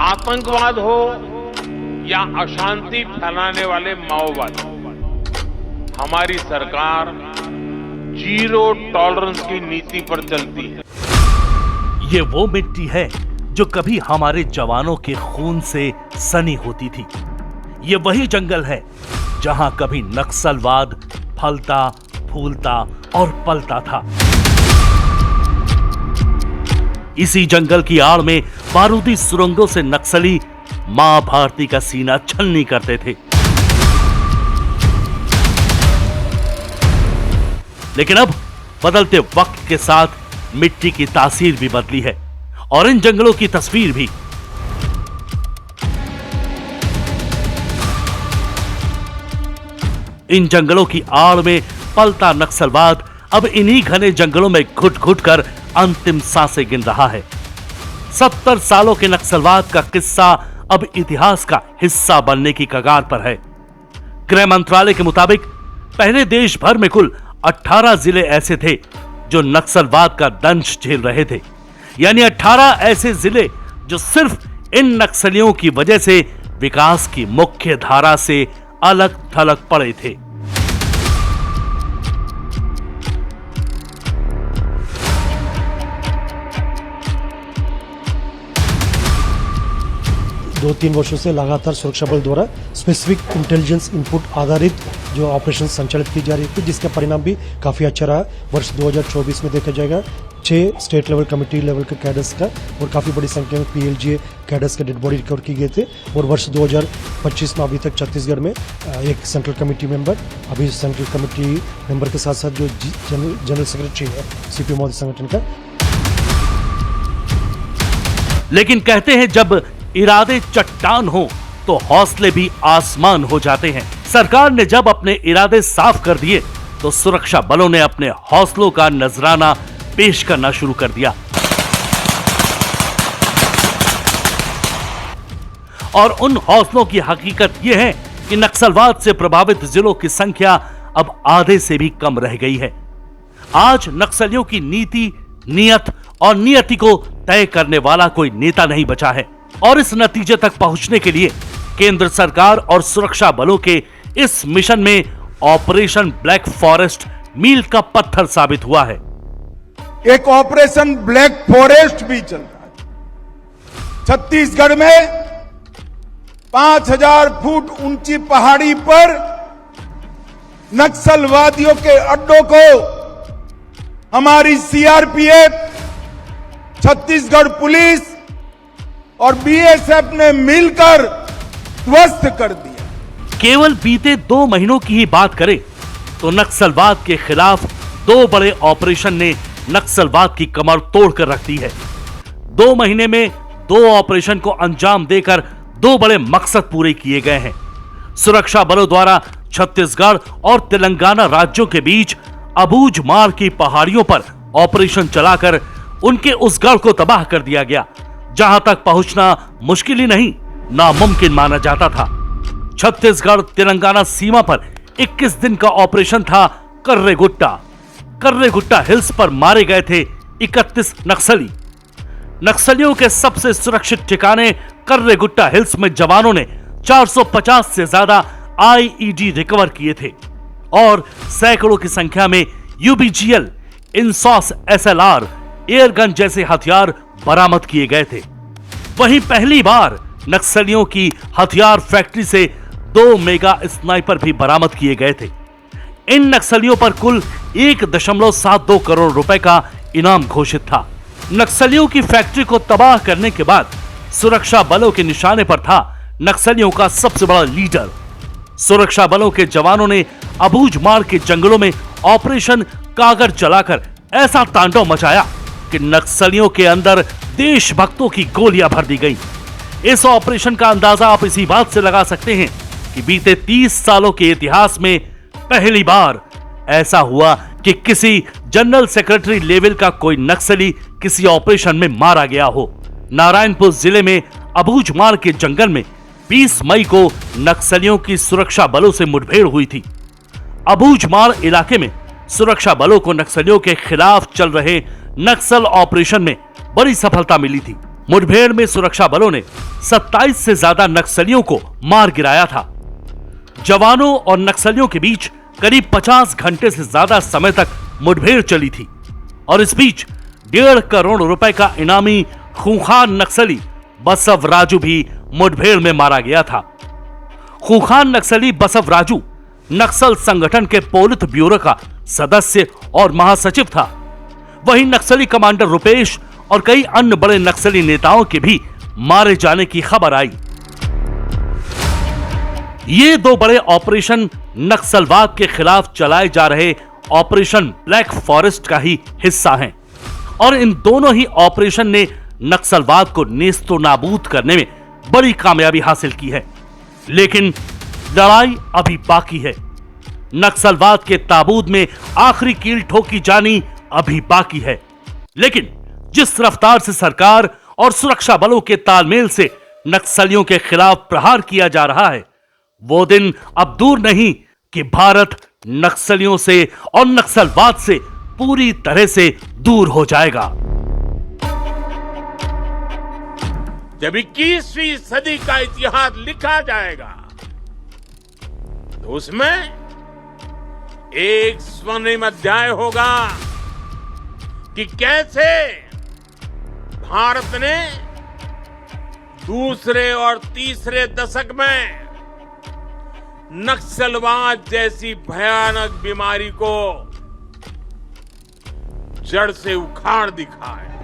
आतंकवाद हो या अशांति फैलाने वाले माओवादी, हमारी सरकार जीरो टॉलरेंस की नीति पर चलती है। ये वो मिट्टी है जो कभी हमारे जवानों के खून से सनी होती थी। ये वही जंगल है जहां कभी नक्सलवाद फलता, फूलता और पलता था। इसी जंगल की आड़ में बारूदी सुरंगों से नक्सली मां भारती का सीना छलनी करते थे। लेकिन अब बदलते वक्त के साथ मिट्टी की तासीर भी बदली है और इन जंगलों की तस्वीर भी। इन जंगलों की आड़ में पलता नक्सलवाद अब इन्हीं घने जंगलों में घुट घुट कर अंतिम सांसें गिन रहा है। 70 सालों के नक्सलवाद का किस्सा अब इतिहास का हिस्सा बनने की कगार पर है। गृह मंत्रालय के मुताबिक पहले देश भर में कुल 18 जिले ऐसे थे जो नक्सलवाद का दंश झेल रहे थे, यानी 18 ऐसे जिले जो सिर्फ इन नक्सलियों की वजह से विकास की मुख्य धारा से अलग थलग पड़े थे। दो तीन वर्षों से लगातार सुरक्षा बल द्वारा स्पेसिफिक इंटेलिजेंस इनपुट आधारित जो ऑपरेशन संचालित की जा रही थी, जिसका परिणाम भी काफी अच्छा रहा। वर्ष 2024 में देखा जाएगा 6 स्टेट लेवल कमेटी लेवल के कैडर्स का और काफी बड़ी संख्या में PLGA कैडर्स के डेड बॉडी रिकवर की गए थे। और वर्ष 2025 में अभी तक छत्तीसगढ़ में एक सेंट्रल कमेटी मेंबर, अभी सेंट्रल कमेटी मेंबर के साथ साथ जो जनरल सेक्रेटरी है CPO महोदय संगठन का। लेकिन कहते हैं जब इरादे चट्टान हो तो हौसले भी आसमान हो जाते हैं। सरकार ने जब अपने इरादे साफ कर दिए तो सुरक्षा बलों ने अपने हौसलों का नजराना पेश करना शुरू कर दिया। और उन हौसलों की हकीकत यह है कि नक्सलवाद से प्रभावित जिलों की संख्या अब आधे से भी कम रह गई है। आज नक्सलियों की नीति, नियत और नियति को तय करने वाला कोई नेता नहीं बचा है। और इस नतीजे तक पहुंचने के लिए केंद्र सरकार और सुरक्षा बलों के इस मिशन में ऑपरेशन ब्लैक फॉरेस्ट मील का पत्थर साबित हुआ है। एक ऑपरेशन ब्लैक फॉरेस्ट भी चल रहा है छत्तीसगढ़ में। 5000 फुट ऊंची पहाड़ी पर नक्सलवादियों के अड्डों को हमारी CRPF, छत्तीसगढ़ पुलिस और BSF ने मिलकर ध्वस्त कर दिया। केवल बीते 2 महीनों की ही बात करें तो नक्सलवाद के खिलाफ 2 बड़े ऑपरेशन ने नक्सलवाद की कमर तोड़कर रख दी है। 2 महीने में 2 ऑपरेशन को अंजाम देकर 2 बड़े मकसद पूरे किए गए हैं। सुरक्षा बलों द्वारा छत्तीसगढ़ और तेलंगाना राज्यों के बीच अबूझमाड़ की पहाड़ियों पर ऑपरेशन चलाकर उनके उस गढ़ को तबाह कर दिया गया जहां तक पहुंचना मुश्किल ही नहीं, नामुमकिन माना जाता था। छत्तीसगढ़ तेलंगाना सीमा पर 21 दिन का ऑपरेशन था कर्रेगुट्टा। कर्रेगुट्टा हिल्स पर मारे गए थे 31 नक्सली। नक्सलियों के सबसे सुरक्षित ठिकाने कर्रेगुट्टा हिल्स में जवानों ने 450 से ज्यादा IED रिकवर किए थे और सैकड़ों की संख्या में UBGL, इंसॉस SLR, एयरगन जैसे हथियार बरामद किए गए थे। वहीं पहली बार नक्सलियों की हथियार फैक्ट्री से 2 मेगा स्नाइपर भी बरामद किए गए थे। इन नक्सलियों पर कुल 1.72 करोड़ रुपए का इनाम घोषित था। नक्सलियों की फैक्ट्री को तबाह करने के बाद सुरक्षा बलों के निशाने पर था नक्सलियों का सबसे बड़ा लीडर। सुरक्षा बलों के जवानों ने अबूझमाड़ के जंगलों में ऑपरेशन कागर चलाकर ऐसा तांडव मचाया कि नक्सलियों के अंदर देशभक्तों की गोलियां भर दी गई। इस ऑपरेशन का अंदाजा आप इसी बात से लगा सकते हैं कि बीते 30 सालों के इतिहास में पहली बार ऐसा हुआ कि किसी जनरल सेक्रेटरी लेवल का कोई नक्सली किसी ऑपरेशन में मारा गया हो। नारायणपुर जिले में अबूझमाड़ के जंगल में 20 मई को नक्सलियों की सुरक्षा बलों से मुठभेड़ हुई थी। अबूझमाड़ इलाके में सुरक्षा बलों को नक्सलियों के खिलाफ चल रहे नक्सल ऑपरेशन में बड़ी सफलता मिली थी। मुठभेड़ में सुरक्षा बलों ने 27 से ज्यादा नक्सलियों को मार गिराया था। जवानों और नक्सलियों के बीच करीब 50 घंटे से ज्यादा समय तक मुठभेड़ चली थी और इस बीच 1.5 करोड़ रुपए का इनामी खूंखार नक्सली बसव राजू भी मुठभेड़ में मारा गया था। खूंखार नक्सली बसव राजू नक्सल संगठन के पोलित ब्यूरो का सदस्य और महासचिव था। वहीं नक्सली कमांडर रुपेश और कई अन्य बड़े नक्सली नेताओं के भी मारे जाने की खबर आई। ये दो बड़े ऑपरेशन नक्सलवाद के खिलाफ चलाए जा रहे ऑपरेशन ब्लैक फॉरेस्ट का ही हिस्सा हैं और इन दोनों ही ऑपरेशन ने नक्सलवाद को नेस्तो नाबूद करने में बड़ी कामयाबी हासिल की है। लेकिन लड़ाई अभी बाकी है। नक्सलवाद के ताबूत में आखिरी कील ठोकी जानी अभी बाकी है। लेकिन जिस रफ्तार से सरकार और सुरक्षा बलों के तालमेल से नक्सलियों के खिलाफ प्रहार किया जा रहा है, वो दिन अब दूर नहीं कि भारत नक्सलियों से और नक्सलवाद से पूरी तरह से दूर हो जाएगा। जब 21वीं सदी का इतिहास लिखा जाएगा तो उसमें एक स्वर्णिम अध्याय होगा कि कैसे भारत ने दूसरे और तीसरे दशक में नक्सलवाद जैसी भयानक बीमारी को जड़ से उखाड़ दिखाया।